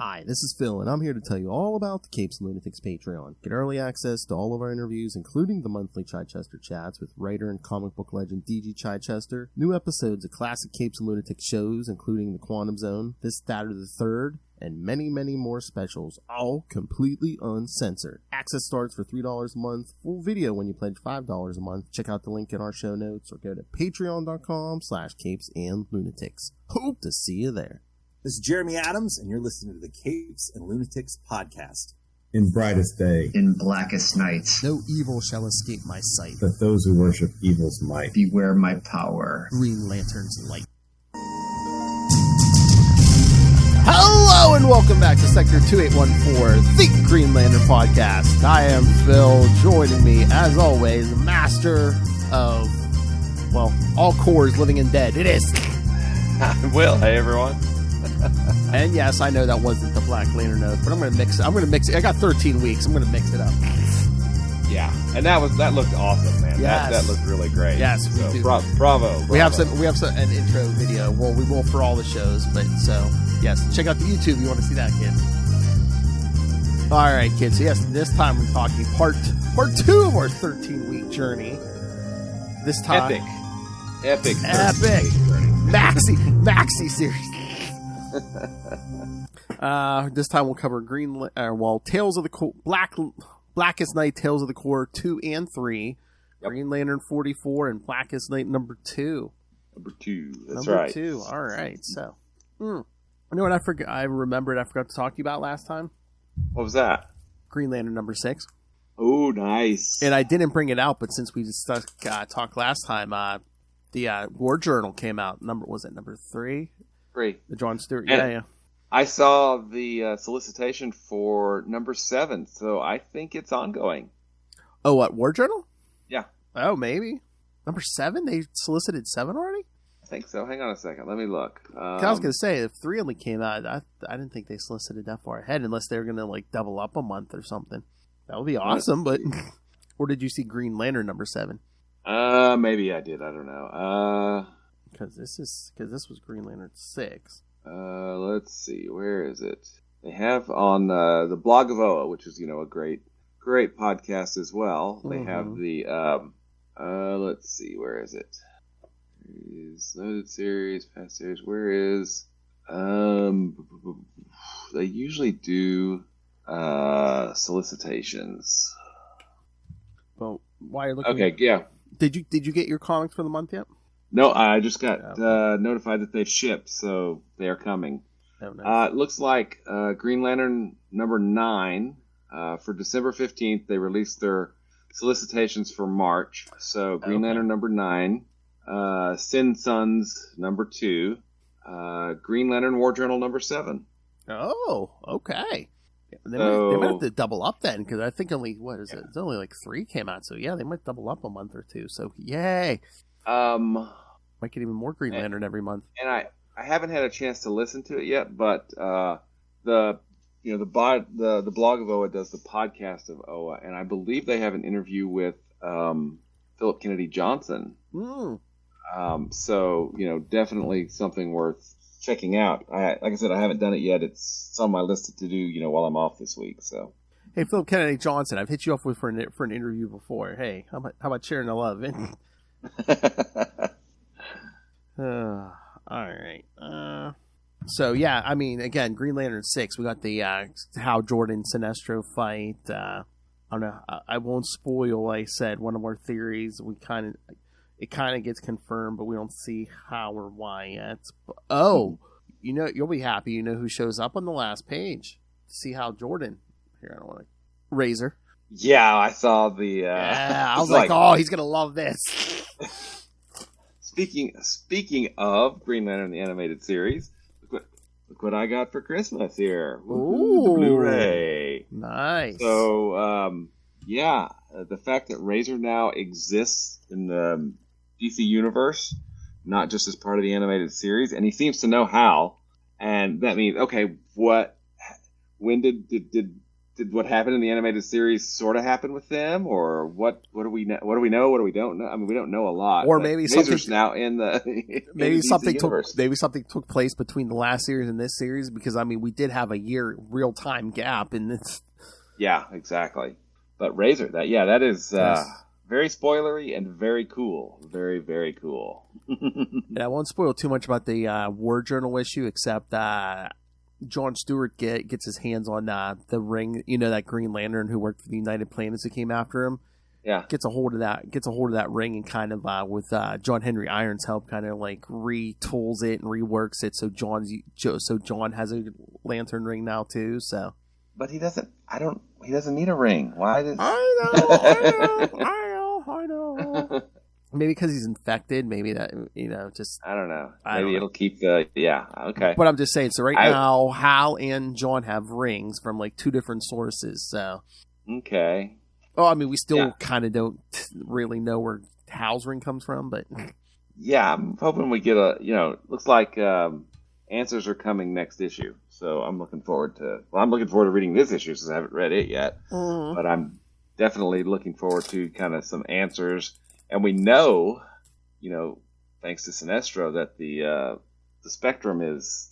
Hi, this is Phil, and I'm here to tell you all about the Capes and Lunatics Patreon. Get early access to all of our interviews, including the monthly Chichester chats with writer and comic book legend D.G. Chichester, new episodes of classic Capes and Lunatics shows, including The Quantum Zone, This, That, or the Third, and many, many more specials, all completely uncensored. Access starts for $3 a month, full video when you pledge $5 a month. Check out the link in our show notes or go to patreon.com/CapesandLunatics. Hope to see you there. This is Jeremy Adams, and you're listening to the Capes and Lunatics podcast. In brightest day, in blackest nights, no evil shall escape my sight. that those who worship evil's might. beware my power. Green Lantern's light. Hello and welcome back to Sector 2814, the Green Lantern Podcast. I am Phil. Joining me, as always, the master of, well, all cores, living and dead. It is. Will, hey everyone. And yes, I know that wasn't the Black Lantern oath, but I'm going to mix it. I got 13 weeks. I'm going to mix it up. Yeah, and that looked awesome, man. Yes. That looked really great. Yes, we so, do. Bravo. We have an intro video. Well, we will for all the shows, but so yes, check out the YouTube if you want to see that, kids. All right, kids. So yes, this time we're talking part 2 of our 13-week journey. This time, epic, maxi series. This time we'll cover Tales of the Blackest Night, Tales of the Core 2 and 3. Yep. Green Lantern 44 and Blackest Night number 2. That's right. Number 2. All right. So, you know what I forgot? I forgot to talk to you about last time. What was that? Green Lantern number 6. Oh, nice. And I didn't bring it out, but since we just talked last time, the War Journal came out. Was it number 3? 3. The John Stewart. And yeah. I saw the solicitation for number 7, so I think it's ongoing. Oh, what, War Journal? Yeah. Oh, maybe. Number 7? They solicited 7 already? I think so. Hang on a second. Let me look. I was going to say, if 3 only came out, I didn't think they solicited that far ahead, unless they were going to like double up a month or something. That would be awesome, but... Or did you see Green Lantern number 7? Maybe I did. I don't know. Because this was Green Lantern 6. Let's see. Where is it? They have on the blog of Oa, which is, a great podcast as well. They have the, let's see. Where is it? Is loaded series, past series. Where is, they usually do, solicitations. Well, why are you looking? Okay. Yeah. Did you get your comics for the month yet? No, I just got notified that they've shipped, so they are coming. Oh, nice. It looks like Green Lantern number 9 for December 15th. They released their solicitations for March. So Green Lantern number 9, Sin Sons number 2, Green Lantern War Journal number 7. Oh, okay. They might have to double up then, because I think only it? It's only like 3 came out. So yeah, they might double up a month or 2. So yay. Might get even more Green Lantern every month. And I haven't had a chance to listen to it yet, but the blog of Oa does the podcast of Oa, and I believe they have an interview with Philip Kennedy Johnson. So definitely something worth checking out. Like I said, I haven't done it yet. It's on my list to do while I'm off this week. So. Hey, Philip Kennedy Johnson, I've hit you up for an interview before. Hey, how about sharing the love? All right. So yeah, I mean, again, Green Lantern 6. We got the Hal Jordan Sinestro fight. I don't know. I won't spoil. Like I said, one of our theories. It kind of gets confirmed, but we don't see how or why yet. But, you'll be happy. You know who shows up on the last page? See Hal Jordan. Here, I don't want to. Razor. Yeah, I saw the. Yeah, I was like, oh, he's gonna love this. Speaking of Green Lantern the animated series, look what I got for Christmas here. Ooh, the Blu-ray. Nice. So, the fact that Razor now exists in the DC universe, not just as part of the animated series, and he seems to know how, and that means when did did what happened in the animated series sort of happen with them, or what do we know? What do we know? What do we don't know? I mean, we don't know a lot. Or maybe Razor's something now in the maybe something universe. took place between the last series and this series, because I mean we did have a year real time gap in this. Yeah, exactly. But Razor, that is very spoilery and very cool. Very, very cool. Yeah, I won't spoil too much about the War Journal issue, except Jon Stewart gets his hands on the ring. You know, that Green Lantern who worked for the United Planets who came after him. Yeah, gets a hold of that ring, and kind of with John Henry Irons' help, kind of like retools it and reworks it. So John has a lantern ring now too. So, but he doesn't. He doesn't need a ring. Why does? I know. Maybe because he's infected. Maybe that, just... I don't know. Maybe it'll keep the... Yeah, okay. But I'm just saying, so now, Hal and John have rings from, like, 2 different sources, so... Okay. Oh, I mean, we still kind of don't really know where Hal's ring comes from, but... Yeah, I'm hoping we get looks like answers are coming next issue, so I'm looking forward to... Well, I'm looking forward to reading this issue, since I haven't read it yet, but I'm definitely looking forward to kind of some answers. And we know, thanks to Sinestro, that the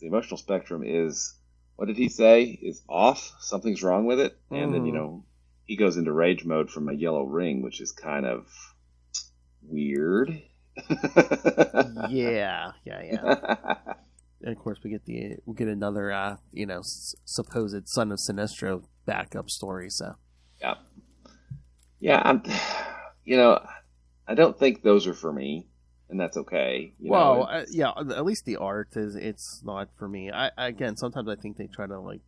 emotional spectrum is, what did he say, is off? Something's wrong with it? And then, he goes into rage mode from a yellow ring, which is kind of weird. Yeah. And of course, we get another, supposed son of Sinestro backup story, so. Yeah, I don't think those are for me, and that's okay. At least the art it's not for me. Sometimes I think they try to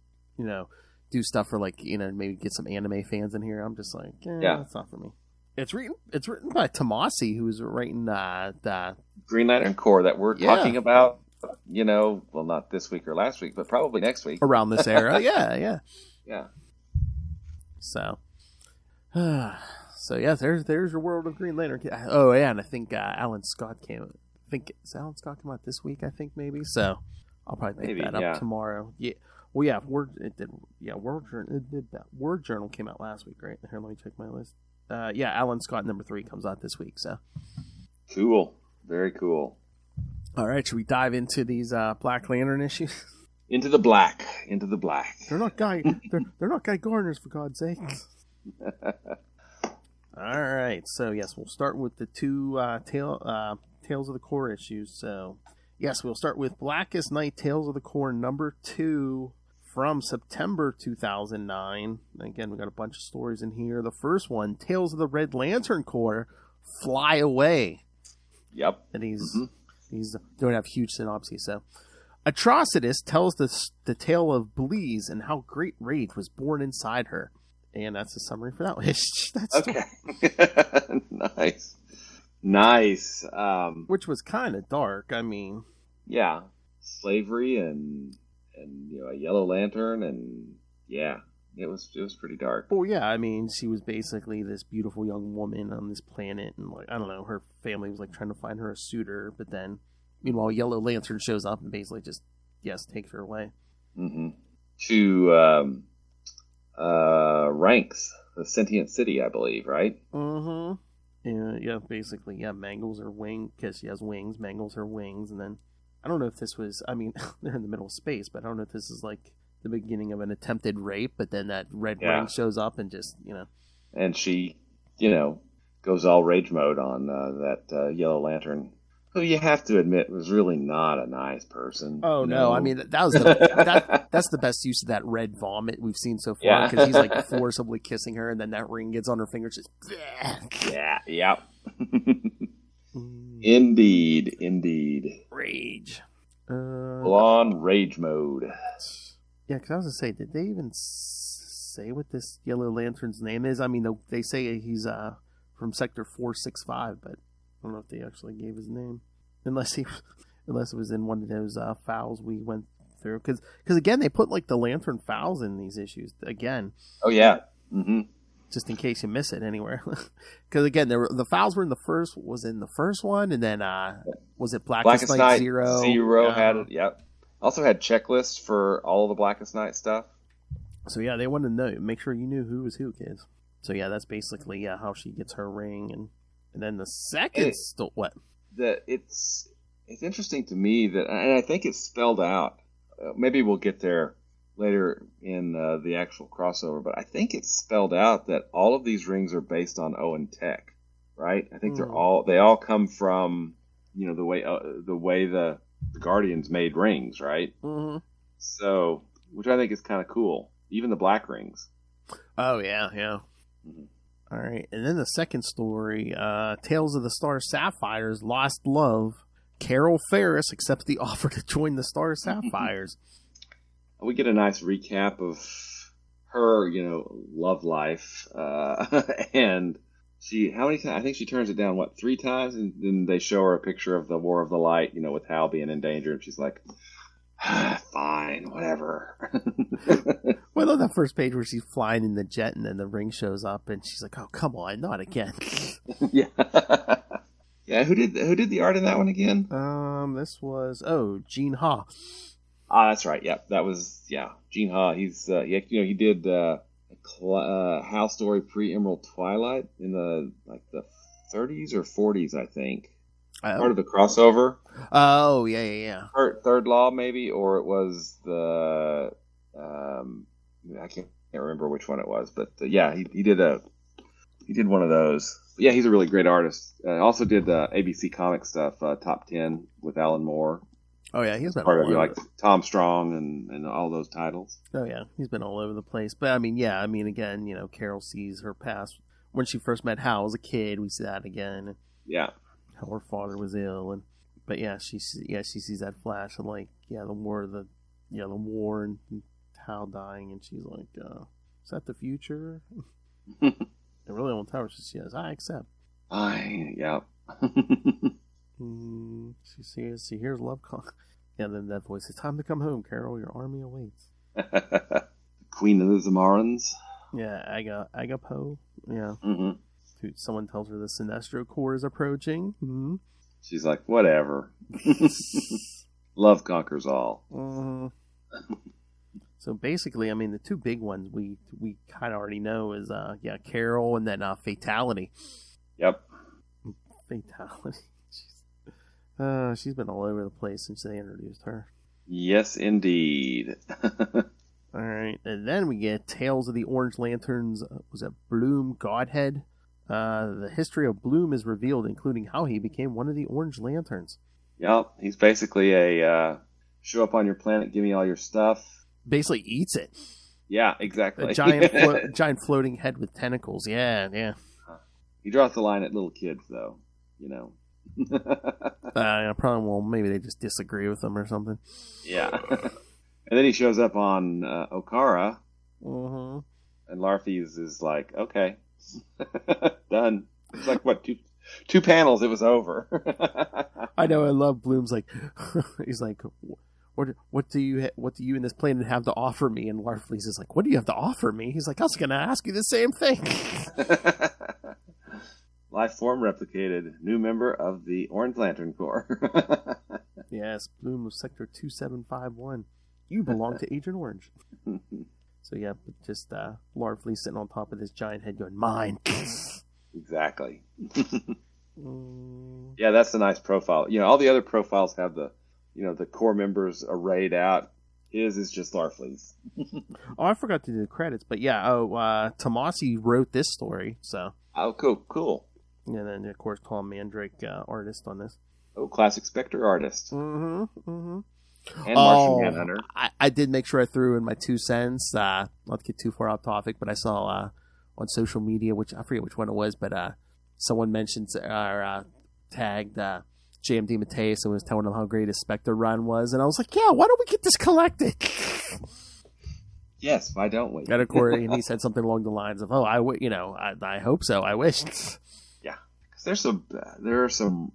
do stuff for maybe get some anime fans in here. I'm just like, that's not for me. It's written by Tomasi, who's writing the Green Lantern Corps that we're talking about. Well, not this week or last week, but probably next week around this era. Yeah. So yeah, there's your world of Green Lantern. Oh yeah, and I think Alan Scott came. Does Alan Scott come out this week? I think maybe. So I'll probably pick that up tomorrow. Yeah. Well, yeah. Word Journal came out last week, right? Here, let me check my list. Alan Scott #3 comes out this week. So cool, very cool. All right, should we dive into these Black Lantern issues? Into the black. They're not Guy Garners, for God's sake. All right, so yes, we'll start with the 2 Tales of the Corps issues. So yes, we'll start with Blackest Night, Tales of the Corps #2 from September 2009. Again, we got a bunch of stories in here. The first one, Tales of the Red Lantern Corps, Fly Away. Yep. And he's don't have huge synopses. So Atrocitus tells the tale of Bleeze and how great rage was born inside her. And that's the summary for that one. That's okay. Nice. Which was kind of dark. I mean, yeah, slavery and a yellow lantern, and it was pretty dark. Well, yeah, I mean, she was basically this beautiful young woman on this planet, and I don't know, her family was trying to find her a suitor, but then meanwhile, Yellow Lantern shows up and basically just takes her away. Mm-hmm. To Ranks, the sentient city, I believe, right? Mm-hmm. Yeah, basically, mangles her wing, because she has wings, mangles her wings, and then, I don't know if this was, they're in the middle of space, but I don't know if this is the beginning of an attempted rape, but then that red ring shows up and just, And she, goes all rage mode on that Yellow Lantern, who you have to admit was really not a nice person. Oh no! I mean that was that's the best use of that red vomit we've seen so far, because he's forcibly kissing her, and then that ring gets on her finger. Just yeah. Indeed. Rage. Full on rage mode. Yeah, because I was gonna say, did they even say what this Yellow Lantern's name is? I mean, they say he's from Sector 465, but I don't know if they actually gave his name, unless it was in one of those files we went through. Because again, they put the Lantern files in these issues again. Oh yeah. Mm-hmm. Just in case you miss it anywhere. Because again, the files were in the first one, and then was it Blackest Night Zero? Zero had it. Yep. Also had checklists for all of the Blackest Night stuff. So yeah, they want to know, make sure you knew who was who, kids. So yeah, that's basically how she gets her ring, and then the second what? It's interesting to me that, and I think it's spelled out. Maybe we'll get there later in the actual crossover, but I think it's spelled out that all of these rings are based on Owen Tech, right? I think they all come from the way the Guardians made rings, right? Mm-hmm. So, which I think is kind of cool. Even the black rings. Oh yeah. Mm-hmm. All right, and then the second story, Tales of the Star Sapphires, Lost Love. Carol Ferris accepts the offer to join the Star Sapphires. We get a nice recap of her, love life, and how many times? I think she turns it down 3 times, and then they show her a picture of the War of the Light, with Hal being in danger, and she's like, fine, whatever. Well, I love that first page where she's flying in the jet, and then the ring shows up, and she's like, "Oh, come on, not again." Yeah. Yeah, who did the art in that one again? This was Gene Ha. Ah, that's right. Yep, that was Gene Ha. He's he did Hal story pre-Emerald Twilight in the 30s or 40s, I think. Part of the crossover. Oh yeah. Third Law maybe, or it was the I can't remember which one it was, but he did one of those. Yeah, he's a really great artist. Also did ABC comic stuff, Top 10 with Alan Moore. Oh yeah, he's been part all of over. Tom Strong and all those titles. Oh yeah, he's been all over the place. But again, Carol sees her past when she first met Hal as a kid. We see that again. Yeah, how her father was ill, but she sees that flash of the war and Hal dying, and she's like, "Is that the future?" I really won't tell her. She says, "I accept." Yeah. She hears love call. Yeah, then that voice, "It's time to come home, Carol. Your army awaits." Queen of the Zamarans. Yeah, Agapo. Yeah. Mm-hmm. Someone tells her the Sinestro Corps is approaching. Mm-hmm. She's like, whatever. Love conquers all. Mm-hmm. So basically, the 2 big ones we kind of already know is Carol and then Fatality. Yep. Fatality. She's been all over the place since they introduced her. Yes, indeed. All right, and then we get Tales of the Orange Lanterns. Was it Bloom Godhead? The history of Bloom is revealed, including how he became one of the Orange Lanterns. Yep, he's basically a show up on your planet, give me all your stuff. Basically eats it. Yeah, exactly. A giant floating head with tentacles. Yeah. He draws the line at little kids, though. Probably. Well, maybe they just disagree with him or something. Yeah. And then he shows up on Okara. Mm-hmm. And Larfeez is like, okay, done. It's like, what, two panels, it was over. I know, I love Bloom's he's like, what do you and this planet have to offer me? And Larfeez is like, what do you have to offer me? He's like, I was going to ask you the same thing. Life form replicated, new member of the Orange Lantern Corps. Yes, Bloom of Sector 2751. You belong to Agent Orange. So yeah, just Larfleeze sitting on top of this giant head going, mine. Exactly. Yeah, that's a nice profile. All the other profiles have the core members arrayed out. His is just Larfleeze. Oh, I forgot to do the credits, but yeah, Tomasi wrote this story, so. Oh, cool. And then, of course, Tom Mandrake, artist on this. Oh, classic Spectre artist. Mm-hmm. And Martian Manhunter. I did make sure I threw in my 2 cents. Not to get too far off topic, but I saw on social media, which I forget which one it was, but someone mentioned or tagged JMD Mateus and was telling him how great his Spectre run was, and I was like, yeah, why don't we get this collected? Yes, why don't we? And of course, and he said something along the lines of, I hope so. I wish. Yeah, because there are some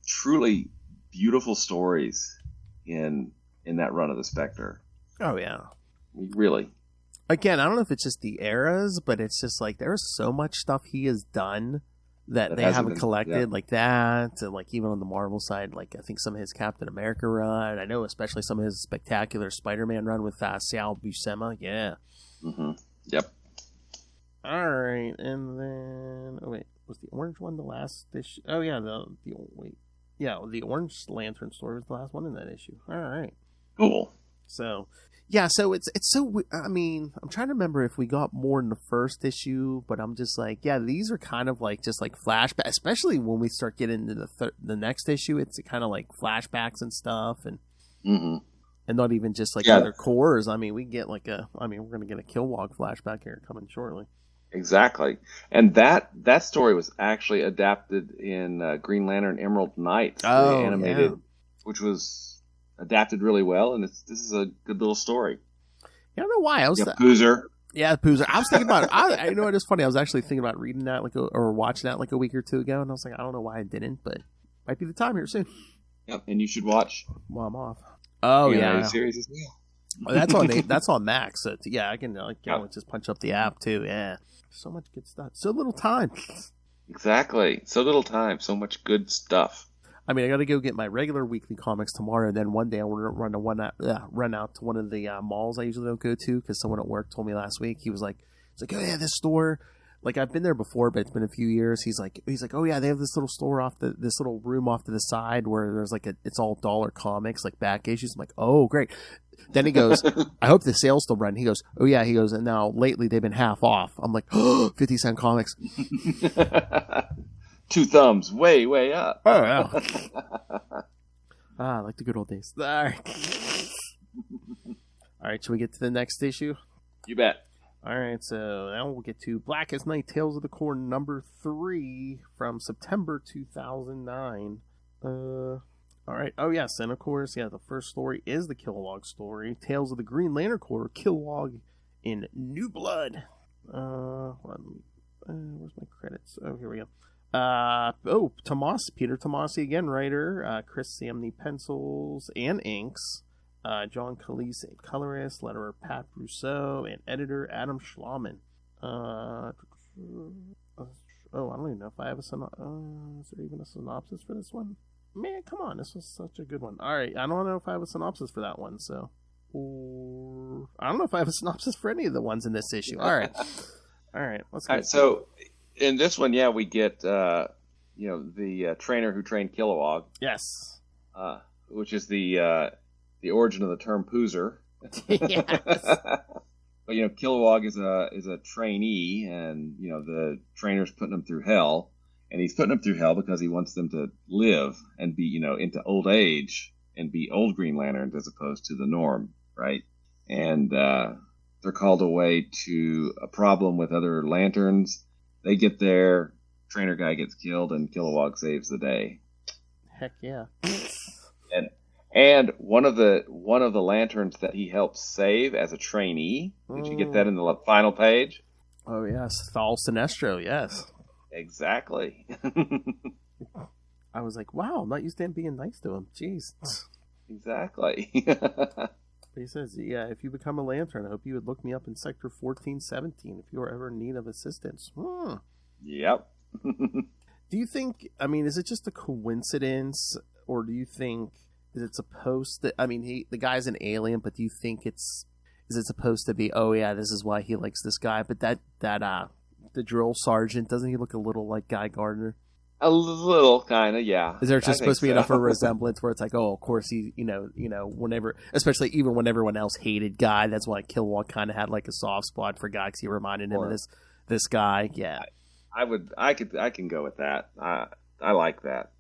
truly beautiful stories in that run of the Spectre. Oh yeah, really. Again, I don't know if it's just the eras, but it's just there's so much stuff he has done that they hasn't haven't been- collected, yeah. like that, and like even on the Marvel side, like I think some of his Captain America run. I know especially some of his spectacular Spider-Man run with Sal Buscema. Yeah. Mm-hmm. Yep. All right, and then was the orange one the last issue? Oh yeah, the Orange Lantern story was the last one in that issue. All right. Cool. So, yeah, so it's so. I mean, I'm trying to remember if we got more in the first issue, but I'm just like, yeah, these are kind of like just like flashback, especially when we start getting into the next issue. It's kind of like flashbacks and stuff, and not even just like other cores. I mean, we're gonna get a Kilowog flashback here coming shortly. Exactly, and that story was actually adapted in Green Lantern Emerald Knights, the animated, which was adapted really well, and this is a good little story. I don't know why. Poozer. Yeah, Poozer. I was thinking about it. You know what? It's funny. I was actually thinking about reading that or watching that like a week or two ago, and I was like, I don't know why I didn't, but might be the time here soon. Yep, and you should watch while I'm off. Oh yeah, series as well. That's on Max. So I can just punch up the app too. Yeah, so much good stuff. So little time. Exactly. So little time. So much good stuff. I mean, I got to go get my regular weekly comics tomorrow, and then one day I want to run out to one of the malls I usually don't go to because someone at work told me last week. He's like, oh yeah, this store. Like I've been there before, but it's been a few years. He's like, oh yeah, they have this little store this little room off to the side where there's like it's all dollar comics, like back issues. I'm like, oh great. Then he goes, I hope the sales still run. He goes, oh yeah. He goes, and now lately they've been half off. I'm like, 50-cent comics. 2 thumbs, way up. Oh yeah. Like the good old days. All right. All right, should we get to the next issue? You bet. All right, so now we'll get to Blackest Night, Tales of the Corn, number 3 from September 2009. All right. Oh, yes, and of course, the first story is the Kilowog story, Tales of the Green Lantern Corps, Kilowog in New Blood. Where's my credits? Oh, here we go. Peter Tomasi again, writer. Chris Samney pencils and inks. John Calise, colorist. Letterer Pat Brousseau, and editor Adam Schlauman. I don't even know if I have a synopsis. Is there even a synopsis for this one? Man, come on, this was such a good one. All right, I don't know if I have a synopsis for that one, so. Or I don't know if I have a synopsis for any of the ones in this issue. All right, let's go. All right, so in this one, we get the trainer who trained Kilowog. Yes. Which is the origin of the term Poozer. Yes. But Kilowog is a trainee, and the trainer's putting him through hell, and he's putting him through hell because he wants them to live and be into old age and be old Green Lanterns as opposed to the norm, right? And they're called away to a problem with other lanterns. They get there, trainer guy gets killed, and Kilowog saves the day. Heck yeah! And one of the lanterns that he helps save as a trainee. Did you get that in the final page? Oh yes, Thal Sinestro. Yes, exactly. I was like, wow, I'm not used to him being nice to him. Jeez. Exactly. He says, if you become a lantern, I hope you would look me up in Sector 1417 if you are ever in need of assistance. Yep. Do you think, is it just a coincidence, or do you think, is it supposed to, the guy's an alien, but do you think is it supposed to be, oh yeah, this is why he likes this guy, but the drill sergeant, doesn't he look a little like Guy Gardner? A little, kind of, yeah. Is there just supposed to be enough of a resemblance where it's like, oh, of course he, whenever, especially even when everyone else hated Guy, that's why Kilowog kind of had like a soft spot for Guy because he reminded him of this guy. Yeah, I can go with that. I like that.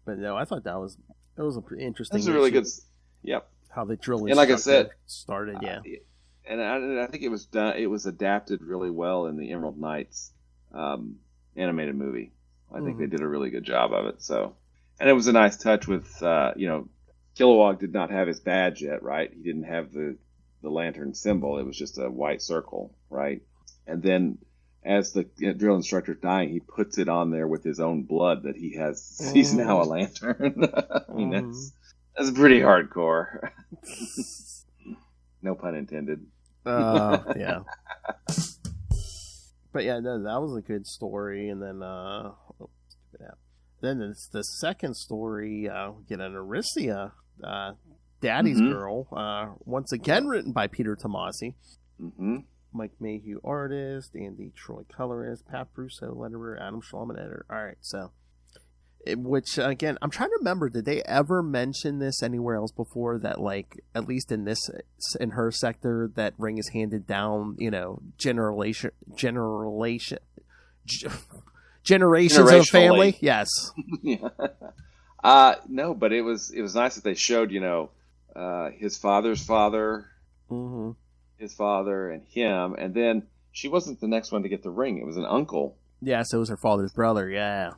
But no, I thought it was a pretty interesting. That's a really good. Yep. How the drill and like I said, started. Yeah. And I think it was done. It was adapted really well in the Emerald Knights animated movie. I think they did a really good job of it. So, and it was a nice touch with Kilowog did not have his badge yet, right? He didn't have the lantern symbol. It was just a white circle, right? And then as the drill instructor's dying, he puts it on there with his own blood that he has. He's now a lantern. I mean, that's pretty hardcore. No pun intended. Yeah. But yeah, no, that was a good story. And then, then it's the second story. We get an Aricia, Daddy's Girl. Once again, written by Peter Tomasi. Mm-hmm. Mike Mayhew, artist. Andy Troy, colorist. Pat Russo, letterer. Adam Schulman, editor. All right, so. Which, again, I'm trying to remember, did they ever mention this anywhere else before that, like, at least in her sector, that ring is handed down, generations of family? Yes. Yeah. No, but it was nice that they showed, his father's father, his father, and him, and then she wasn't the next one to get the ring. It was an uncle. Yeah, so it was her father's brother, yeah.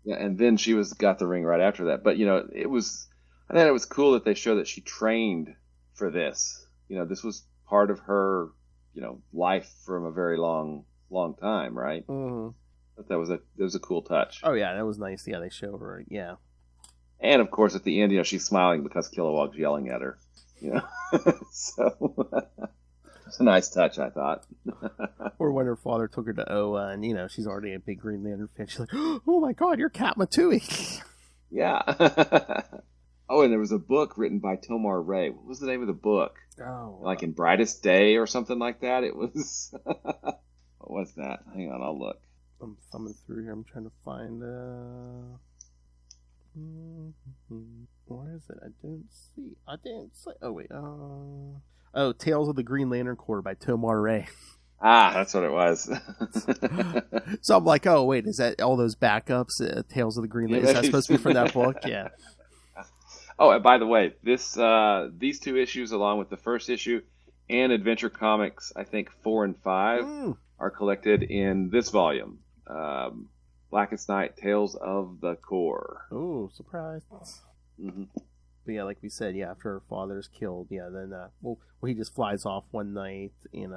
Yeah, and then she got the ring right after that. But I thought it was cool that they show that she trained for this. This was part of her, life from a very long time, right? Mm-hmm. But that was a cool touch. Oh yeah, that was nice. Yeah, they showed her. Yeah. And of course, at the end, she's smiling because Kilowog's yelling at her. So it's a nice touch, I thought. Or when her father took her to Oa, and she's already a big Green Lantern fan. She's like, "Oh my God, you're Kat Matui." Yeah. Oh, and there was a book written by Tomar Ray. What was the name of the book? Oh, like in Brightest Day or something like that. It was. What was that? Hang on, I'll look. I'm thumbing through here. I'm trying to find. Where is it? I didn't see. Oh wait. Tales of the Green Lantern Corps by Tomar Ray. Ah, that's what it was. So I'm like, oh wait, is that all those backups? Tales of the Green Lantern? Is that supposed to be from that book? Yeah. Oh, and by the way, these two issues, along with the first issue and Adventure Comics, I think 4 and 5, are collected in this volume. Blackest Night, Tales of the Corps. Oh, surprise. Mm-hmm. But yeah, like we said, after her father's killed, then he just flies off one night, and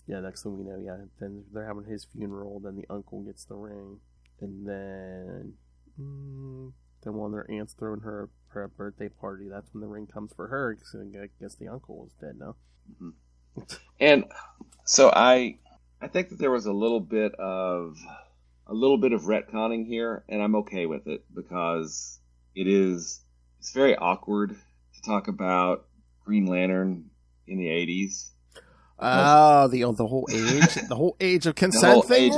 next thing we know, then they're having his funeral, then the uncle gets the ring, and then one of their aunts throwing her a birthday party. That's when the ring comes for her, because I guess the uncle is dead now. Mm-hmm. And so I think that there was a little bit of retconning here, and I'm okay with it, because it's very awkward to talk about Green Lantern in the 80s. Oh, the whole age of consent thing.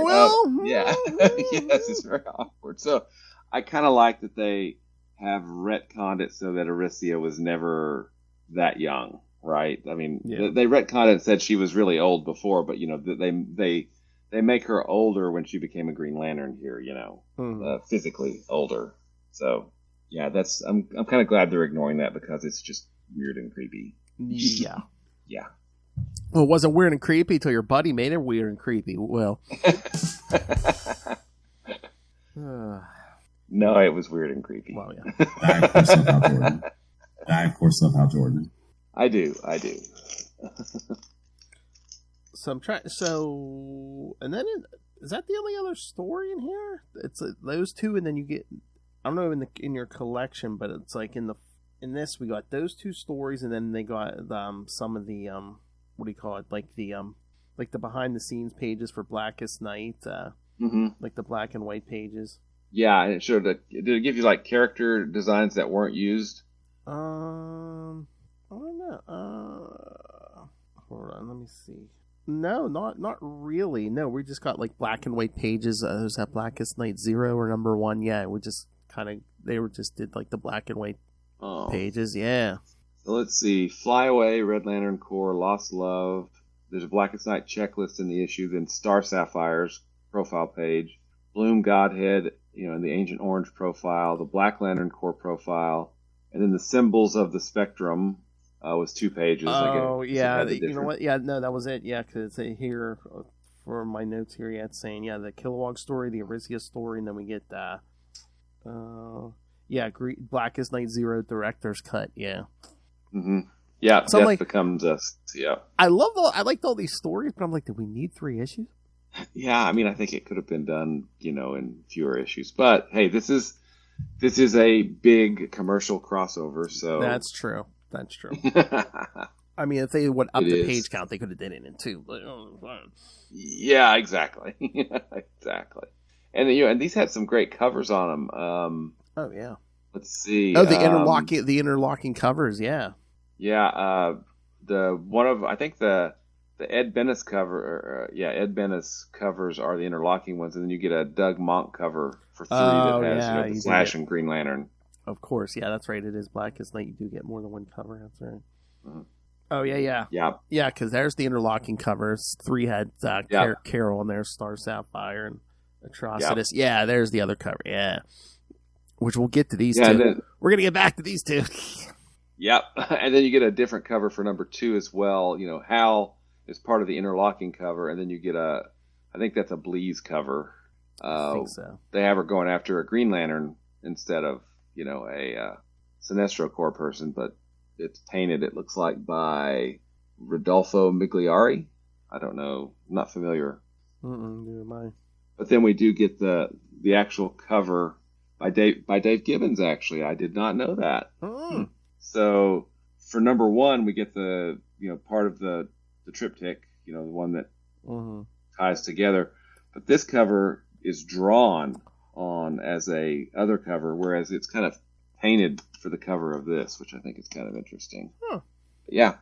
Yes, it's very awkward. So I kind of like that they have retconned it so that Aricia was never that young, right? I mean, they retconned it and said she was really old before, but they make her older when she became a Green Lantern here. Physically older. So yeah, I'm kind of glad they're ignoring that, because it's just weird and creepy. Yeah. Yeah. Well, it wasn't weird and creepy till your buddy made it weird and creepy. Well. No, it was weird and creepy. Well, yeah. I, of course, love Hal Jordan. I do. So I'm trying. So, and then is that the only other story in here? It's those two, and then you get. I don't know in your collection, but it's like in this we got those two stories, and then they got some of the what do you call it? Like the behind the scenes pages for Blackest Night, like the black and white pages. Yeah, and did it give you like character designs that weren't used? I don't know. Hold on, let me see. No, not really. No, we just got like black and white pages. Was that Blackest Night 0 or number 1? Yeah, we just did like the black and white pages. Yeah. So let's see. Fly Away, Red Lantern Corps, Lost Love. There's a Blackest Night checklist in the issue. Then Star Sapphire's profile page. Bloom Godhead, in the Ancient Orange profile. The Black Lantern Corps profile. And then the Symbols of the Spectrum was 2 pages. Oh, yeah. You know what? Yeah, no, that was it. Yeah, because here, for my notes here, it's saying, the Kilowog story, the Aricia story, and then we get Blackest Night 0 director's cut. Yeah. Mm-hmm. Yeah, so Death becomes us. Yeah. I liked all these stories, but I'm like, did we need 3 issues? Yeah, I mean, I think it could have been done, in fewer issues. But hey, this is a big commercial crossover, so that's true. I mean, if they would up It the is. page count, they could have did it in two. But, Yeah, exactly. Exactly. And and these had some great covers on them. oh yeah. Let's see. Oh, the interlocking covers. Yeah. Yeah. I think the Ed Bennis cover. Ed Bennis covers are the interlocking ones, and then you get a Doug Monk cover for 3 that has the Flash and Green Lantern. Of course, yeah, that's right. It is Blackest Night. You do get more than one cover. That's right. Oh yeah. Yeah, because there's the interlocking covers. 3 had Carol and there's Star Sapphire and Atrocitus. Yeah, there's the other cover. Yeah, which we'll get to these two. We're gonna get back to these two. Yep, and then you get a different cover for number 2 as well. You know, Hal is part of the interlocking cover, and then you get I think that's a Bleeze cover. I think so. They have her going after a Green Lantern instead of a Sinestro Corps person, but it's painted, it looks like, by Rodolfo Migliari. I don't know. I'm not familiar. Neither am I. But then we do get the actual cover by Dave Gibbons, actually. I did not know that. So for number 1, we get the part of the triptych, the one that ties together. But this cover is drawn on as a other cover, whereas it's kind of painted for the cover of this, which I think is kind of interesting. Yeah.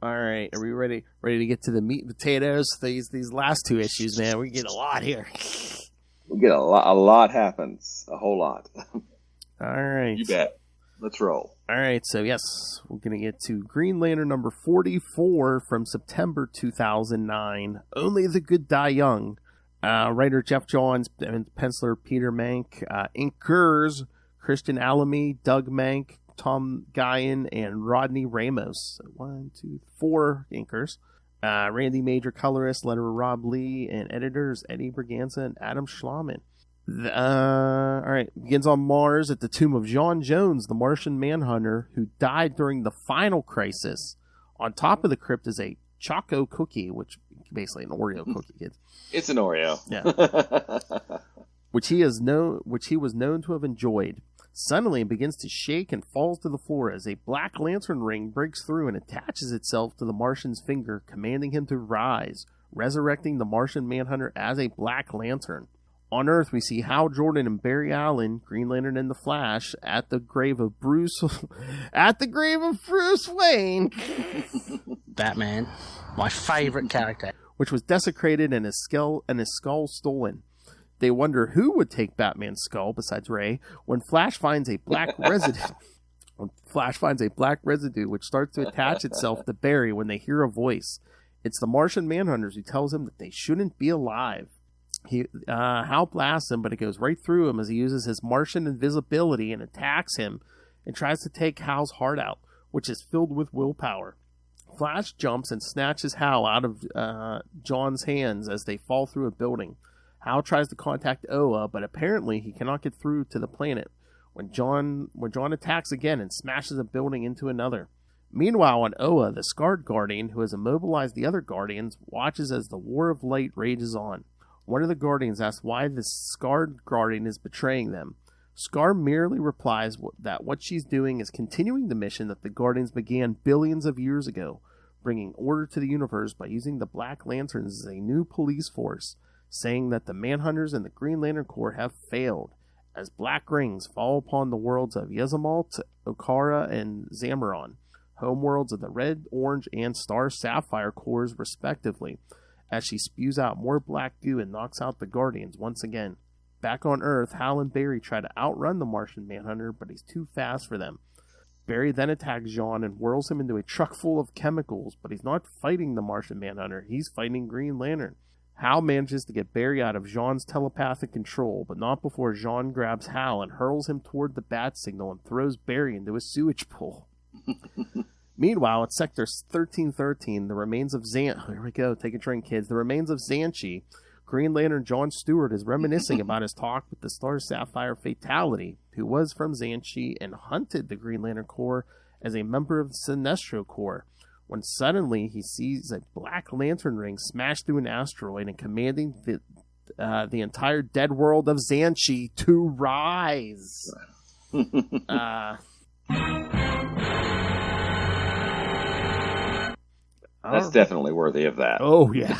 All right, are we ready to get to the meat and potatoes? These last 2 issues, man, we get a lot here. We get a lot happens, a whole lot. All right, you bet. Let's roll. All right, so yes, we're gonna get to Green Lantern number 44 from September 2009. Only the Good Die Young. Writer Jeff Johns and penciler Peter Mank. Inkers Christian Alamy, Doug Mank, Tom Guyon, and Rodney Ramos. So 1, 2, 4 inkers. Randy Major colorist, letterer Rob Lee, and editors Eddie Berganza and Adam Schlauman. All right, begins on Mars at the tomb of John Jones, the Martian Manhunter, who died during the final crisis. On top of the crypt is a Choco cookie, which basically an Oreo cookie, kids. It's an Oreo. Yeah. which he was known to have enjoyed. Suddenly it begins to shake and falls to the floor as a black lantern ring breaks through and attaches itself to the Martian's finger, commanding him to rise, resurrecting the Martian Manhunter as a Black Lantern. On Earth, we see Hal Jordan and Barry Allen, Green Lantern and the Flash, at the grave of Bruce Wayne, Batman, my favorite character, which was desecrated and his skull stolen. They wonder who would take Batman's skull besides Ray when Flash finds a black residue. Which starts to attach itself to Barry when they hear a voice. It's the Martian Manhunters who tells him that they shouldn't be alive. Hal blasts him, but it goes right through him as he uses his Martian invisibility and attacks him and tries to take Hal's heart out, which is filled with willpower. Flash jumps and snatches Hal out of John's hands as they fall through a building. Hal tries to contact Oa, but apparently he cannot get through to the planet when John attacks again and smashes a building into another. Meanwhile, on Oa, the Scarred Guardian, who has immobilized the other Guardians, watches as the War of Light rages on. One of the Guardians asks why the Scarred Guardian is betraying them. Scar merely replies that what she's doing is continuing the mission that the Guardians began billions of years ago, bringing order to the universe by using the Black Lanterns as a new police force, saying that the Manhunters and the Green Lantern Corps have failed, as black rings fall upon the worlds of Yezamalt, Okara, and Zamaron, homeworlds of the Red, Orange, and Star Sapphire Corps respectively, as she spews out more black goo and knocks out the Guardians once again. Back on Earth, Hal and Barry try to outrun the Martian Manhunter, but he's too fast for them. Barry then attacks Jean and whirls him into a truck full of chemicals, but he's not fighting the Martian Manhunter, he's fighting Green Lantern. Hal manages to get Barry out of Jean's telepathic control, but not before Jean grabs Hal and hurls him toward the bat signal and throws Barry into a sewage pool. Meanwhile, at Sector 1313, the remains of here we go, take a drink, kids. The remains of Xanshi, Green Lantern John Stewart is reminiscing about his talk with the Star Sapphire Fatality, who was from Xanshi and hunted the Green Lantern Corps as a member of the Sinestro Corps, when suddenly he sees a Black Lantern ring smash through an asteroid and commanding the entire dead world of Xanshi to rise. That's definitely worthy of that. Oh, yeah.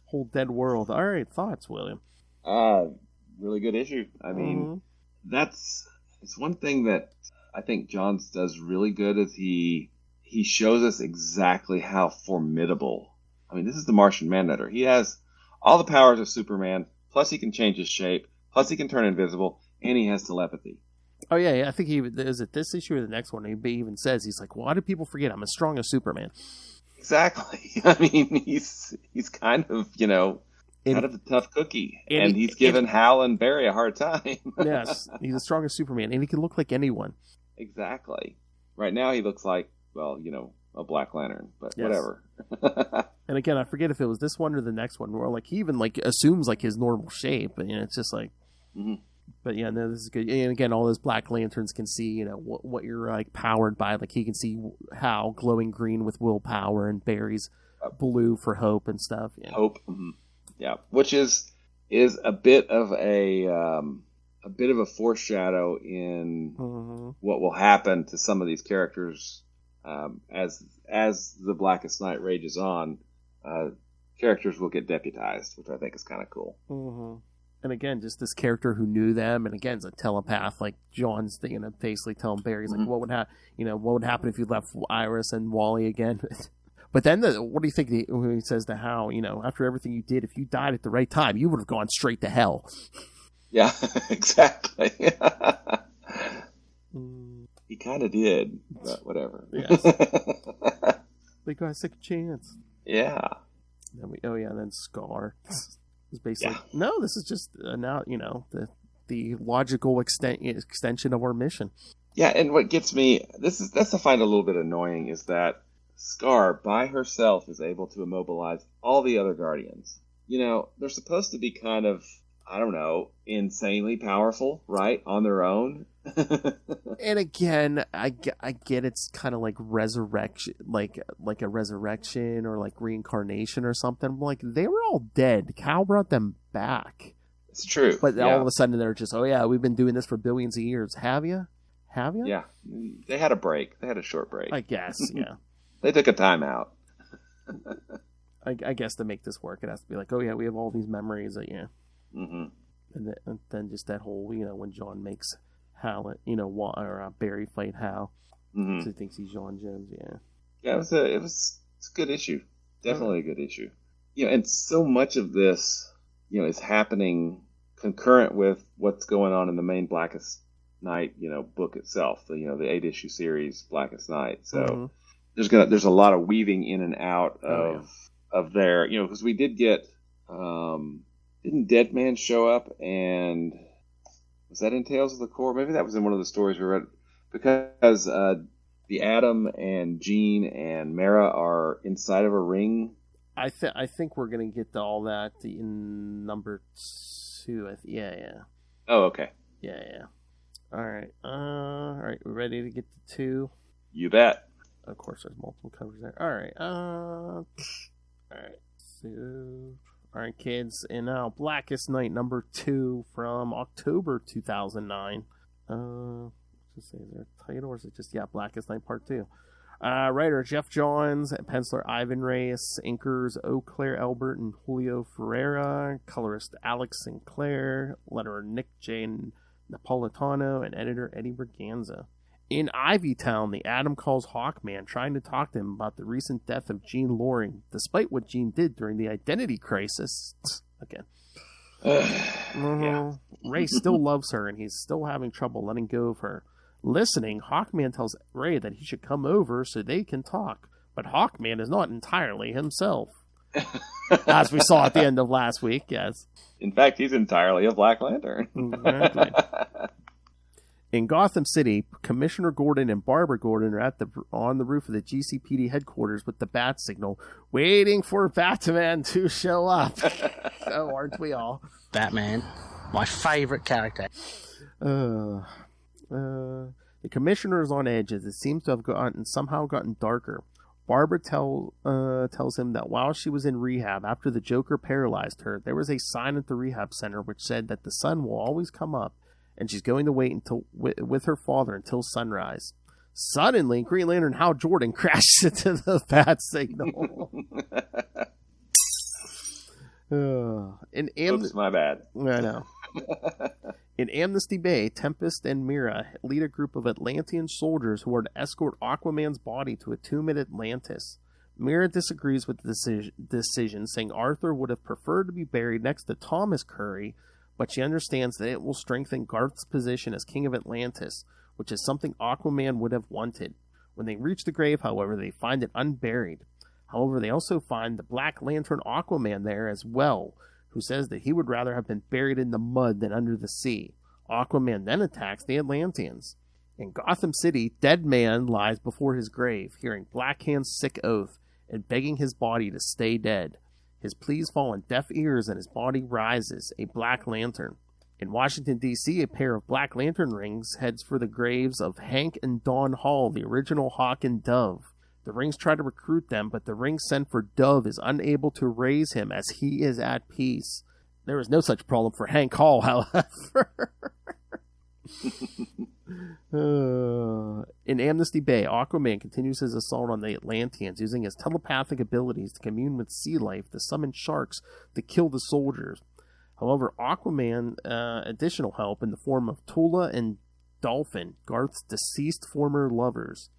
Whole dead world. All right, thoughts, William? Really good issue. I mean, it's one thing that I think Johns does really good is he shows us exactly how formidable. I mean, this is the Martian Manhunter. He has all the powers of Superman, plus he can change his shape, plus he can turn invisible, and he has telepathy. Oh, yeah. I think is it this issue or the next one? He even says, he's like, why do people forget I'm as strong as Superman? Exactly. I mean, he's kind of, kind of a tough cookie. And he's given Hal and Barry a hard time. Yes, he's as strong as Superman, and he can look like anyone. Exactly. Right now he looks like, well, a Black Lantern, but yes. Whatever. And again, I forget if it was this one or the next one, where like he even like assumes like his normal shape, and it's just like. Mm-hmm. But yeah, no, this is good. And again, all those Black Lanterns can see, what you're like powered by. Like he can see Hal glowing green with willpower, and Barry's blue for hope and stuff. Yeah. Hope, mm-hmm. Yeah, which is a bit of a foreshadow in what will happen to some of these characters as the Blackest Night rages on. Characters will get deputized, which I think is kind of cool. Mm-hmm. And again, just this character who knew them, and again, it's a telepath. Like John's, basically telling Barry, he's like, "What would happen? What would happen if you left Iris and Wally again?" But then, what do you think when he says to Hal? After everything you did, if you died at the right time, you would have gone straight to hell. Yeah, exactly. He kind of did, but whatever. Yes. They got a second chance. Yeah. Then Scar. Is basically no. This is just now the logical extension of our mission. Yeah, and what gets me that's I find a little bit annoying is that Scar by herself is able to immobilize all the other Guardians. They're supposed to be kind of, I don't know, insanely powerful, right, on their own. And again, I get it's kind of like resurrection, like a resurrection or like reincarnation or something. Like they were all dead. Cal brought them back. It's true. But all of a sudden they're just, oh yeah, we've been doing this for billions of years. Have you? Yeah. They had a break. They had a short break. I guess, yeah. They took a time out. I guess to make this work, it has to be like, oh yeah, we have all these memories that, yeah. Mm-hmm. And then just that whole, when John makes Hal, or Barry fight Hal. Mm-hmm. So he thinks he's John Jones, yeah. Yeah, it was a good issue. Definitely a good issue. And so much of this, is happening concurrent with what's going on in the main Blackest Night, book itself. The 8-issue series Blackest Night. So there's a lot of weaving in and out of there, because we did get didn't Deadman show up, and was that in Tales of the Corps? Maybe that was in one of the stories we read, because the Atom and Jean and Mara are inside of a ring. I think we're gonna get to all that in number 2. Yeah. Oh, okay. Yeah. All right. We're ready to get to 2. You bet. Of course, there's multiple covers there. All right. All right. So, all right, kids, and now Blackest Night number 2 from October 2009. Let's say, is there a title, or is it just Blackest Night Part 2? Writer Jeff Johns, penciler Ivan Reyes, inkers Eau Claire Albert and Julio Ferreira, colorist Alex Sinclair, letterer Nick J. Napolitano, and editor Eddie Berganza. In Ivytown, the Atom calls Hawkman, trying to talk to him about the recent death of Jean Loring, despite what Jean did during the Identity Crisis. Again. Yeah. Ray still loves her, and he's still having trouble letting go of her. Listening, Hawkman tells Ray that he should come over so they can talk, but Hawkman is not entirely himself. As we saw at the end of last week, yes. In fact, he's entirely a Black Lantern. Exactly. In Gotham City, Commissioner Gordon and Barbara Gordon are on the roof of the GCPD headquarters with the bat signal, waiting for Batman to show up. So aren't we all? Batman, my favorite character. The Commissioner is on edge as it seems to have somehow gotten darker. Barbara tells him that while she was in rehab after the Joker paralyzed her, there was a sign at the rehab center which said that the sun will always come up, and she's going to wait until with her father until sunrise. Suddenly, Green Lantern Hal Jordan crashes into the bat signal. Oops, my bad. I know. In Amnesty Bay, Tempest and Mira lead a group of Atlantean soldiers who are to escort Aquaman's body to a tomb at Atlantis. Mira disagrees with the decision, saying Arthur would have preferred to be buried next to Thomas Curry, but she understands that it will strengthen Garth's position as King of Atlantis, which is something Aquaman would have wanted. When they reach the grave, however, they find it unburied. However, they also find the Black Lantern Aquaman there as well, who says that he would rather have been buried in the mud than under the sea. Aquaman then attacks the Atlanteans. In Gotham City, Deadman lies before his grave, hearing Black Hand's sick oath and begging his body to stay dead. His pleas fall on deaf ears and his body rises, a Black Lantern. In Washington, D.C., a pair of Black Lantern rings heads for the graves of Hank and Dawn Hall, the original Hawk and Dove. The rings try to recruit them, but the ring sent for Dove is unable to raise him as he is at peace. There is no such problem for Hank Hall, however. In Amnesty Bay, Aquaman continues his assault on the Atlanteans, using his telepathic abilities to commune with sea life to summon sharks to kill the soldiers. However, Aquaman additional help in the form of Tula and Dolphin, Garth's deceased former lovers.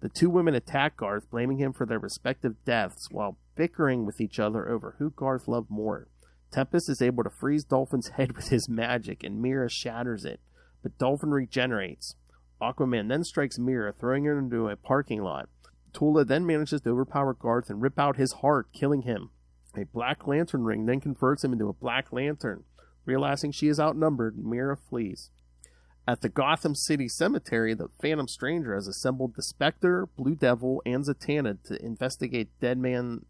The two women attack Garth, blaming him for their respective deaths, while bickering with each other over who Garth loved more. Tempest is able to freeze Dolphin's head with his magic, and Mira shatters it, but Dolphin regenerates. Aquaman then strikes Mira, throwing her into a parking lot. Tula then manages to overpower Garth and rip out his heart, killing him. A Black Lantern ring then converts him into a Black Lantern. Realizing she is outnumbered, Mira flees. At the Gotham City Cemetery, the Phantom Stranger has assembled the Spectre, Blue Devil, and Zatanna to investigate Deadman's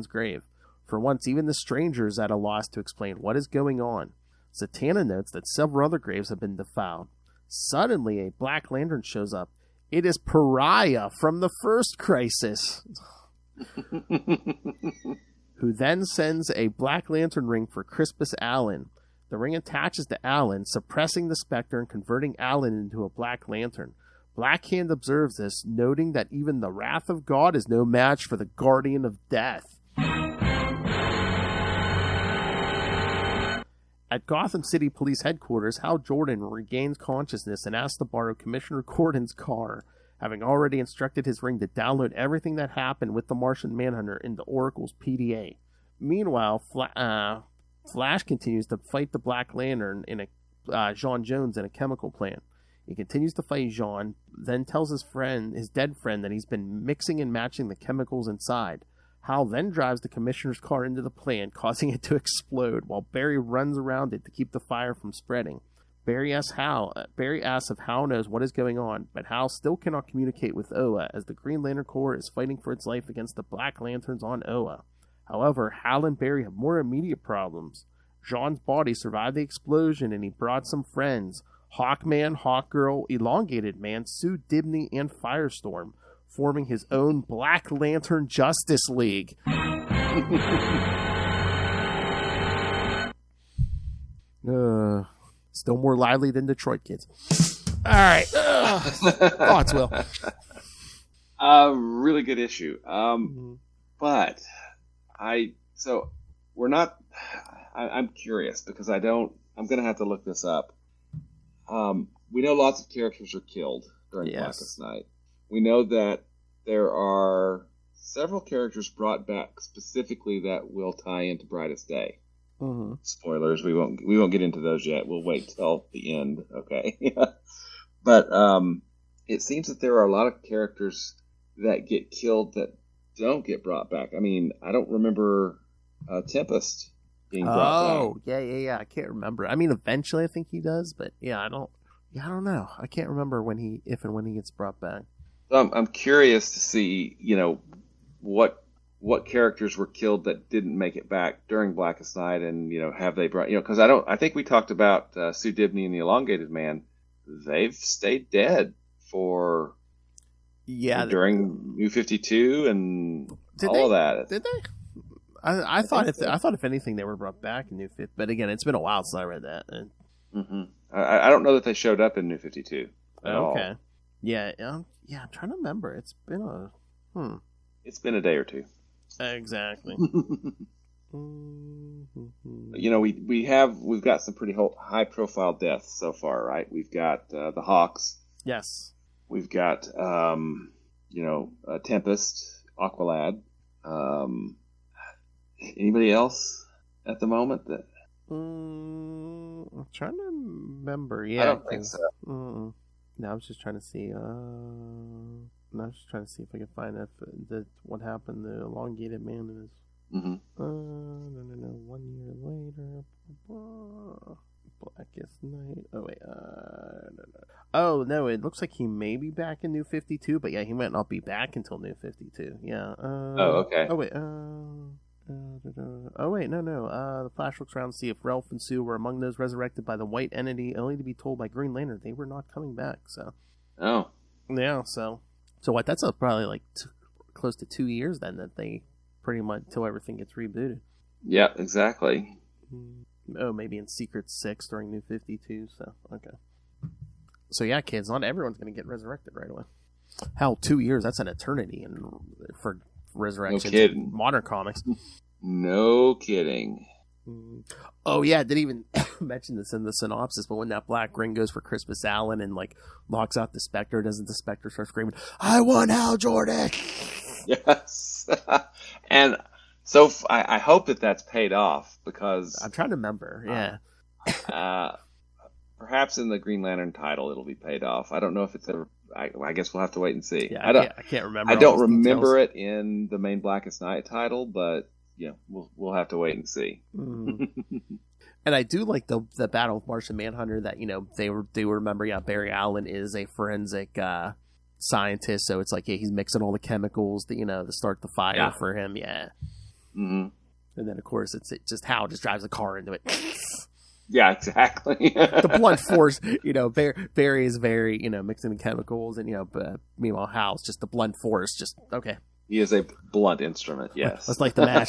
grave. For once, even the Stranger is at a loss to explain what is going on. Zatanna notes that several other graves have been defiled. Suddenly, a Black Lantern shows up. It is Pariah from the first Crisis, who then sends a Black Lantern ring for Crispus Allen. The ring attaches to Allen, suppressing the Spectre and converting Allen into a Black Lantern. Black Hand observes this, noting that even the wrath of God is no match for the Guardian of Death. At Gotham City Police Headquarters, Hal Jordan regains consciousness and asks to borrow Commissioner Gordon's car, having already instructed his ring to download everything that happened with the Martian Manhunter into Oracle's PDA. Meanwhile, Flash continues to fight the Black Lantern in Jean Jones in a chemical plant. He continues to fight Jean, then tells his dead friend, that he's been mixing and matching the chemicals inside. Hal then drives the Commissioner's car into the plant, causing it to explode, while Barry runs around it to keep the fire from spreading. Barry asks if Hal knows what is going on, but Hal still cannot communicate with Oa, as the Green Lantern Corps is fighting for its life against the Black Lanterns on Oa. However, Hal and Barry have more immediate problems. Jean's body survived the explosion, and he brought some friends: Hawkman, Hawkgirl, Elongated Man, Sue Dibney, and Firestorm, forming his own Black Lantern Justice League. Still more lively than Detroit kids. All right. Thoughts, Will? Really good issue. But I'm curious because I'm going to have to look this up. We know lots of characters are killed during Blackest Night. We know that there are several characters brought back specifically that will tie into Brightest Day. Mm-hmm. Spoilers, we won't get into those yet. We'll wait till the end, okay? But it seems that there are a lot of characters that get killed that don't get brought back. I mean, I don't remember Tempest being brought back. Oh, yeah. I can't remember. I mean, eventually I think he does, but I don't know. I can't remember if and when he gets brought back. I'm curious to see, what characters were killed that didn't make it back during Blackest Night, and have they brought, because I think we talked about Sue Dibney and the Elongated Man. They've stayed dead for during New 52 and all that. Did they? I thought if anything they were brought back in New 50, but again, it's been a while since I read that. Mm-hmm. I don't know that they showed up in New 52 at all. Okay. Yeah, yeah. I'm trying to remember. It's been a It's been a day or two. Exactly. You know, we've got some pretty high profile deaths so far, right? We've got the Hawks. Yes. We've got Tempest, Aqualad. Anybody else at the moment that? I'm trying to remember. Yeah, I don't think so. No, I was just trying to see. No, I was just trying to see if I could find what happened. The elongated man is. Mm-hmm. No. 1 year later, Blackest Night. Oh wait. No. Oh no, it looks like he may be back in New 52, but yeah, he might not be back until New 52. Yeah. Oh, okay. Oh wait. Oh wait, no. The Flash looks around to see if Ralph and Sue were among those resurrected by the White Entity, only to be told by Green Lantern they were not coming back. So. Oh. Yeah. So what? That's probably like close to 2 years then that they pretty much until everything gets rebooted. Yeah, exactly. Oh, maybe in Secret 6 during New 52. So okay. So yeah, kids, not everyone's gonna get resurrected right away. Hell, 2 years, that's an eternity for resurrection in modern comics. No kidding. Oh yeah, I didn't even mention this in the synopsis, but when that Black Ring goes for Crispus Allen and like locks out the Spectre, doesn't the Spectre start screaming, "I want Hal Jordan"? Yes. And so I hope that that's paid off, because I'm trying to remember. Yeah. Perhaps in the Green Lantern title it'll be paid off. I don't know if it's ever. I guess we'll have to wait and see. Yeah, I can't remember. I don't remember it in the main Blackest Night title, but yeah, we'll have to wait and see. And I do like the Battle of Martian Manhunter that they remember. Yeah, Barry Allen is a forensic scientist, so it's like he's mixing all the chemicals to start the fire for him. Yeah. Mm-hmm. And then of course it's just Hal just drives a car into it. Yeah, exactly. The blunt force, Barry is very, mixing the chemicals, and but meanwhile Hal's just the blunt force, just okay. He is a blunt instrument, yes. That's like the Mash.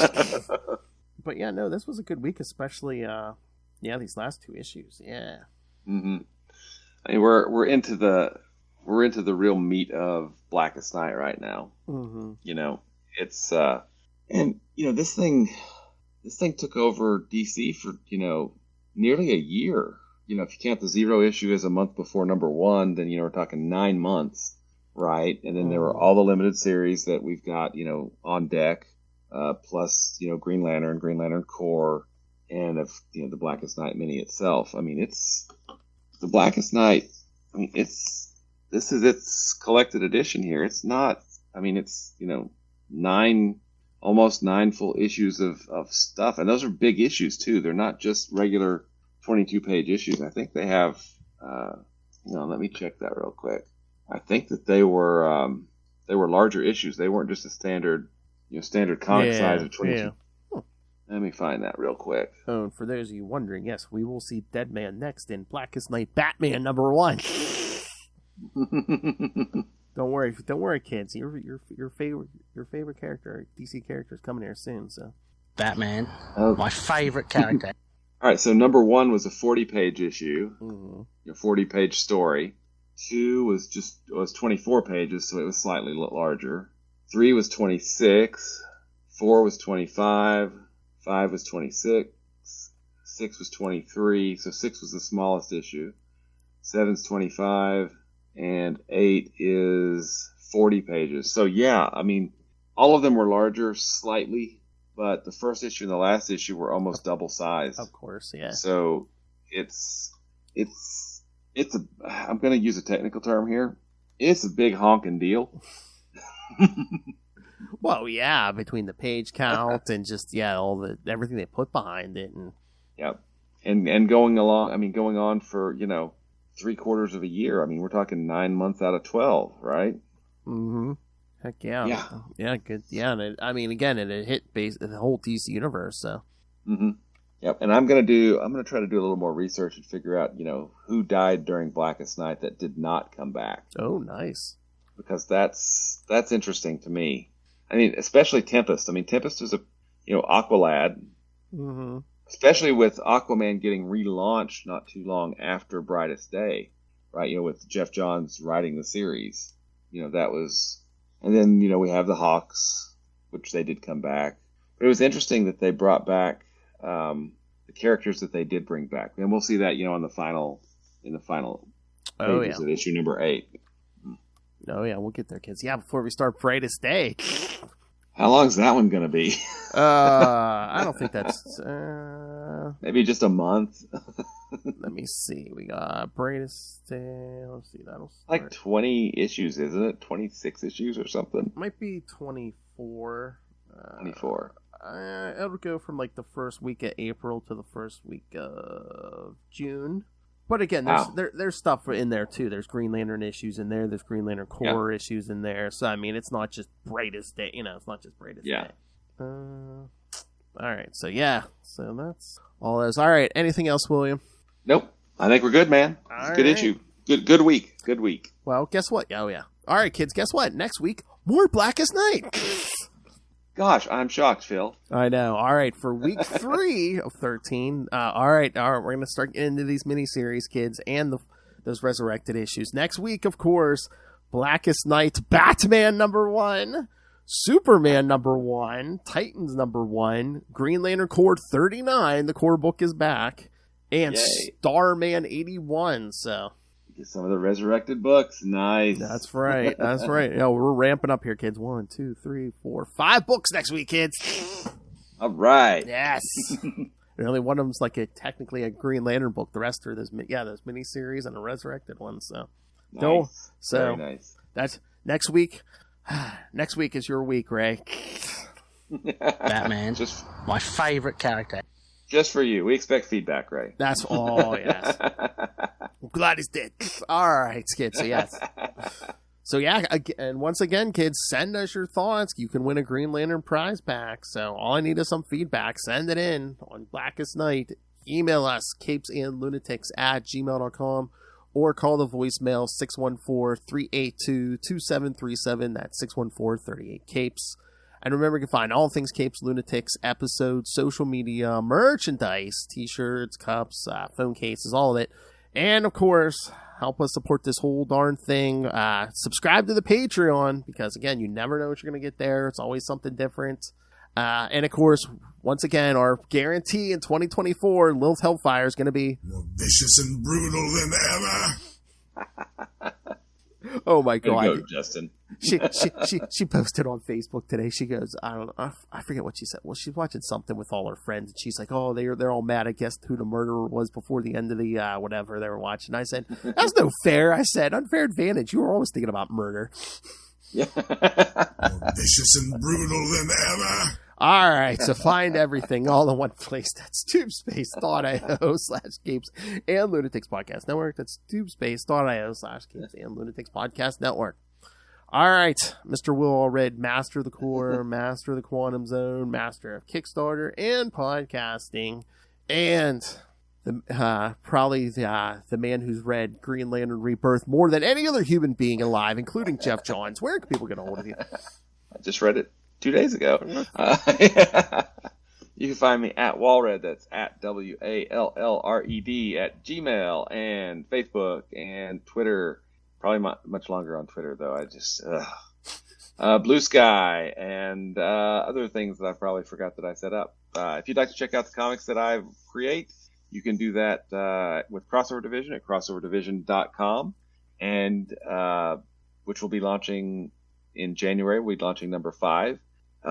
But yeah, no, this was a good week, especially these last 2 issues. Yeah. Mm-hmm. I mean, we're into the real meat of Blackest Night right now. Mm-hmm. It's and this thing took over DC for nearly a year. If you count the 0 issue as a month before number 1, then we're talking 9 months, right? And then there were all the limited series that we've got on deck, plus Green Lantern Corps, and the Blackest Night mini itself. I mean, it's the Blackest Night. I mean, this is its collected edition here. It's not. I mean, it's almost 9 full issues of stuff, and those are big issues too. They're not just regular 22-page issues. I think they have. Let me check that real quick. I think that they were larger issues. They weren't just a standard comic size of 22. Yeah. Huh. Let me find that real quick. Oh, and for those of you wondering, yes, we will see Deadman next in Blackest Night Batman number 1. Don't worry, kids. Your favorite character, DC character, is coming here soon. So, Batman, my favorite character. All right, so number 1 was a 40-page issue, mm-hmm. 40-page story. 2 was 24 pages, so it was slightly larger. 3 was 26. 4 was 25. 5 was 26. 6 was 23. So 6 was the smallest issue. 7's 25. And 8 is 40 pages. So yeah, I mean, all of them were larger slightly, but the first issue and the last issue were almost double sized. Of course, yeah. So it's I'm going to use a technical term here. It's a big honking deal. Well, yeah, between the page count and just everything they put behind it, and going on for 3/4 of a year. I mean, we're talking 9 months out of 12, right? Mm-hmm. Heck yeah. Yeah, good. Yeah, and it hit the whole DC universe. So. Mm-hmm. Yep. And I'm gonna try to do a little more research and figure out who died during Blackest Night that did not come back. Oh, nice. Because that's interesting to me. I mean, especially Tempest. I mean, Tempest was a Aqualad. Mm-hmm. Especially with Aquaman getting relaunched not too long after Brightest Day. right? With Jeff Johns writing the series, that was, and then we have the Hawks, which they did come back. But it was interesting that they brought back the characters that they did bring back, and we'll see that in the final pages of issue number 8. Oh yeah, we'll get there, kids. Yeah, before we start Brightest Day. How long's that one gonna be? I don't think that's maybe just a month. Let me see. We got Brightest Day. Let's see. That'll start. Like 20 issues, isn't it? 26 issues or something. Might be 24. 24. It'll go from like the first week of April to the first week of June. But again, there's stuff in there too. There's Green Lantern issues in there. There's Green Lantern Corps issues in there. So I mean, it's not just Brightest Day. It's not just Brightest Day. All right. So So that's all those. All right. Anything else, William? Nope. I think we're good, man. It's a good issue. Good week. Good week. Well, guess what? Oh yeah. All right, kids. Guess what? Next week, more Blackest Night. Gosh, I'm shocked, Phil. I know. All right, for week 3 of 13. All right. We're going to start getting into these miniseries, kids, and those resurrected issues. Next week, of course, Blackest Night, Batman #1, Superman #1, Titans #1, Green Lantern Corps 39. The Corps book is back, and Starman 81. So. Some of the resurrected books. Nice. That's right. We're ramping up here, kids. 1, 2, 3, 4, 5 books next week, kids. All right. Yes. And only one of them's technically a Green Lantern book. The rest are those miniseries and a resurrected one. So, nice. Very nice. That's next week. Next week is your week, Ray. Batman, my favorite character. Just for you. We expect feedback, Ray. That's all. Yes. I'm glad he's dead. All right, kids. So yes. So and once again, kids, send us your thoughts. You can win a Green Lantern prize pack. So all I need is some feedback. Send it in on Blackest Night. Email us, CapesandLunatics@gmail.com, or call the voicemail 614-382-2737. That's 614-38-CAPES. And remember, you can find all things Capes, Lunatics, episodes, social media, merchandise, t-shirts, cups, phone cases, all of it. And, of course, help us support this whole darn thing. Subscribe to the Patreon, because, again, you never know what you're going to get there. It's always something different. And, of course, once again, our guarantee in 2024, Lilith Hellfire is going to be more vicious and brutal than ever. Oh my God! Go, Justin. She posted on Facebook today. She goes, I forget what she said. Well, she's watching something with all her friends, and she's like, "Oh, they're all mad. I guess who the murderer was before the end of the whatever they were watching." I said, "That's no fair." I said, "Unfair advantage. You were always thinking about murder." Yeah. More vicious and brutal than ever. All right, so find everything all in one place. That's tubespace.io/Capes and Lunatics Podcast Network. That's tubespace.io/Capes and Lunatics Podcast Network. All right, Mr. Will Allred, Master of the Core, Master of the Quantum Zone, Master of Kickstarter and Podcasting, and probably the man who's read Green Lantern Rebirth more than any other human being alive, including Jeff Johns. Where can people get a hold of you? I just read it 2 days ago. You can find me at Walred. That's at WALLRED at Gmail and Facebook and Twitter. Probably much longer on Twitter, though. I just Blue Sky and other things that I probably forgot that I set up. If you'd like to check out the comics that I create, you can do that with Crossover Division at crossoveridivision.com, and which will be launching in January. We'll be launching number 5.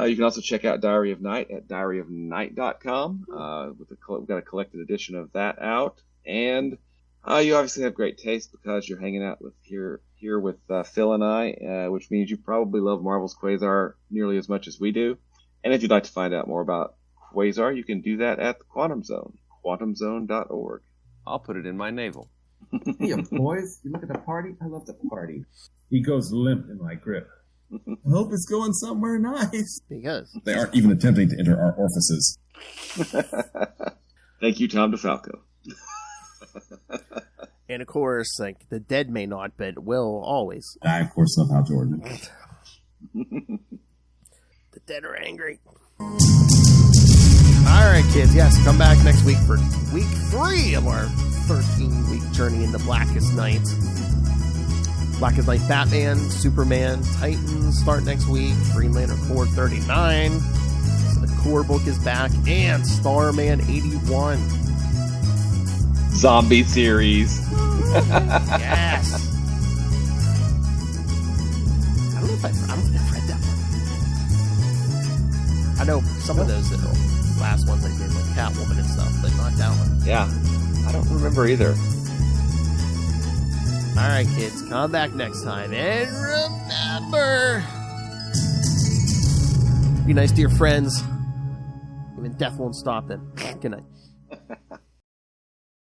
You can also check out Diary of Night at diaryofnight.com. We've got a collected edition of that out. And you obviously have great taste because you're hanging out here with Phil and I, which means you probably love Marvel's Quasar nearly as much as we do. And if you'd like to find out more about Quasar, you can do that at the Quantum Zone, quantumzone.org. I'll put it in my navel. Hey, boys, you look at the party? I love the party. He goes limp in my grip. I hope it's going somewhere nice. Because they aren't even attempting to enter our orifices. Thank you, Tom DeFalco. And of course, like the dead may not, but will always. I of course love Hal Jordan. The dead are angry. All right, kids. Yes, come back next week for week 3 of our 13-week journey into Blackest Night. Blackest Night Batman, Superman, Titans start next week. Green Lantern 439. So the core book is back. And Starman 81. Zombie series. Yes. I don't think I've read that one. I know some of those last ones I did, like Catwoman and stuff, but not that one. Yeah. I don't remember either. All right, kids, come back next time. And remember, be nice to your friends. Even death won't stop them. Good night.